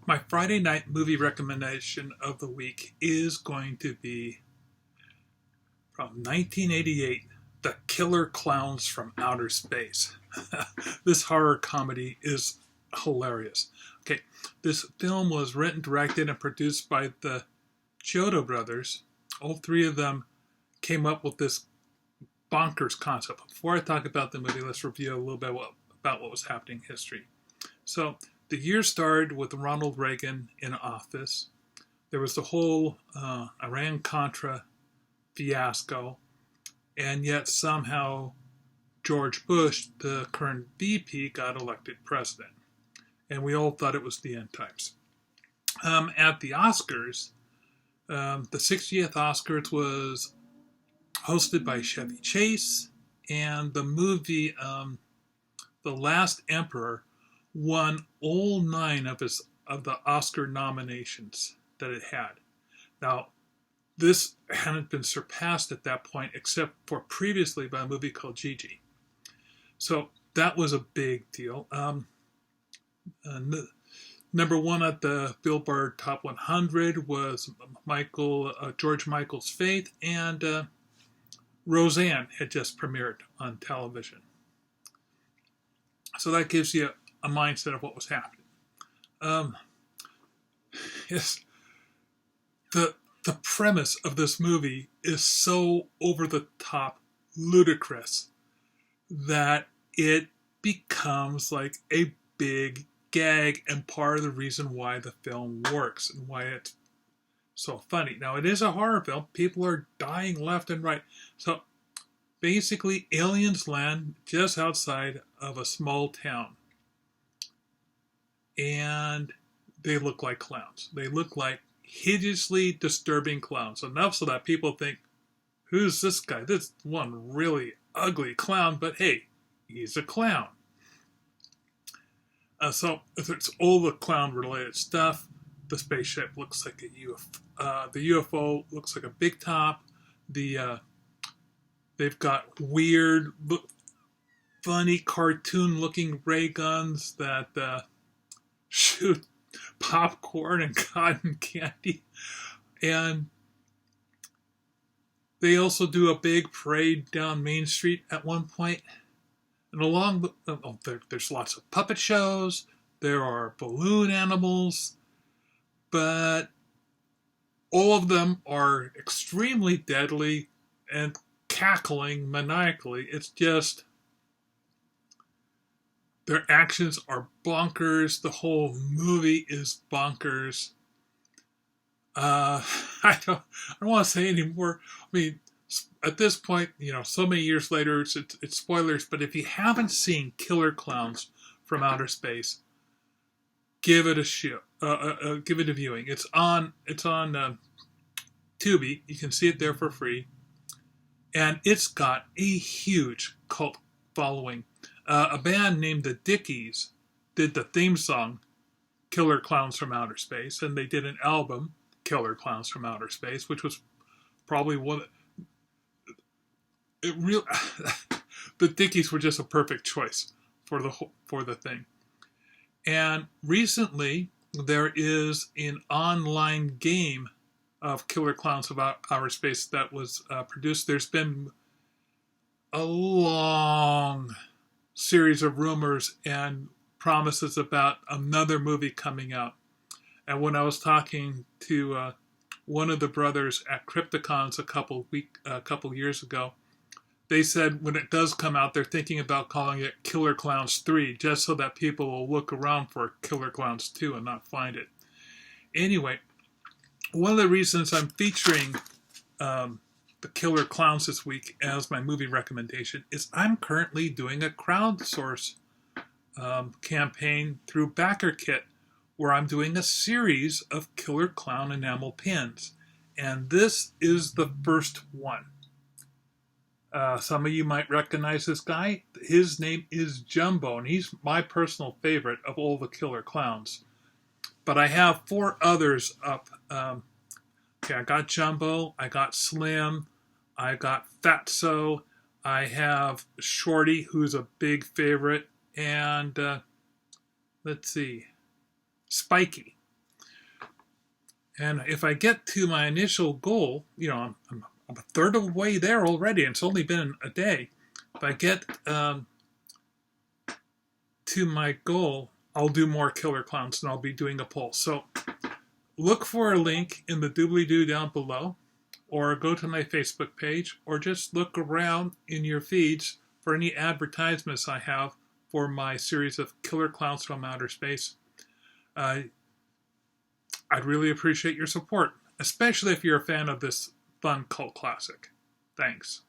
My Friday night movie recommendation of the week is going to be from 1988, The Killer Klowns from Outer Space. This horror comedy is hilarious. Okay, this film was written, directed, and produced by the Chiodo brothers. All three of them came up with this bonkers concept. Before I talk about the movie, let's review a little bit about what was happening in history. So, the year started with Ronald Reagan in office. There was the whole Iran-Contra fiasco, and yet somehow George Bush, the current VP, got elected president. And we all thought it was the end times. At the Oscars, the 60th Oscars was hosted by Chevy Chase, and the movie The Last Emperor won all 9 of the Oscar nominations that it had. Now, this hadn't been surpassed at that point, except for previously by a movie called Gigi. So that was a big deal. Number 1 at the Billboard Top 100 was George Michael's Faith, and Roseanne had just premiered on television. So that gives you a mindset of what was happening. Yes, the premise of this movie is so over the top ludicrous that it becomes like a big gag and part of the reason why the film works and why it's so funny. Now, it is a horror film. People are dying left and right. So basically, aliens land just outside of a small town. And they look like clowns. They look like hideously disturbing clowns. Enough so that people think, who's this guy? This one really ugly clown, but hey, he's a clown. So it's all the clown-related stuff. The spaceship looks like a UFO. The UFO looks like a big top. They've got weird, funny, cartoon-looking ray guns that shoot popcorn and cotton candy. And they also do a big parade down Main Street at one point. And there's lots of puppet shows. There are balloon animals. But all of them are extremely deadly and cackling maniacally. It's just, their actions are bonkers. The whole movie is bonkers. I don't want to say anymore. I mean, at this point, so many years later, it's spoilers. But if you haven't seen Killer Klowns from Outer Space, give it a viewing. It's on Tubi. You can see it there for free, and it's got a huge cult following. A band named the Dickies did the theme song, Killer Klowns from Outer Space, and they did an album, Killer Klowns from Outer Space, which was probably the Dickies were just a perfect choice for the thing. And recently, there is an online game of Killer Klowns of Outer Space that was produced. There's been a long series of rumors and promises about another movie coming out. And when I was talking to one of the brothers at Crypticons a couple years ago, they said when it does come out, they're thinking about calling it Killer Klowns 3, just so that people will look around for Killer Klowns 2 and not find it. Anyway, one of the reasons I'm featuring the Killer Klowns this week as my movie recommendation is I'm currently doing a crowdsource campaign through BackerKit, where I'm doing a series of Killer Clown enamel pins. And this is the first one. Some of you might recognize this guy. His name is Jumbo, and he's my personal favorite of all the Killer Clowns. But I have 4 others up. Okay, I got Jumbo, I got Slim, I got Fatso, I have Shorty, who's a big favorite, and let's see, Spiky. And if I get to my initial goal, I'm a third of the way there already, and it's only been a day. If I get to my goal, I'll do more Killer Klowns, and I'll be doing a poll. So look for a link in the doobly-doo down below, or go to my Facebook page, or just look around in your feeds for any advertisements I have for my series of Killer Klowns from Outer Space. I'd really appreciate your support, especially if you're a fan of this fun cult classic. Thanks.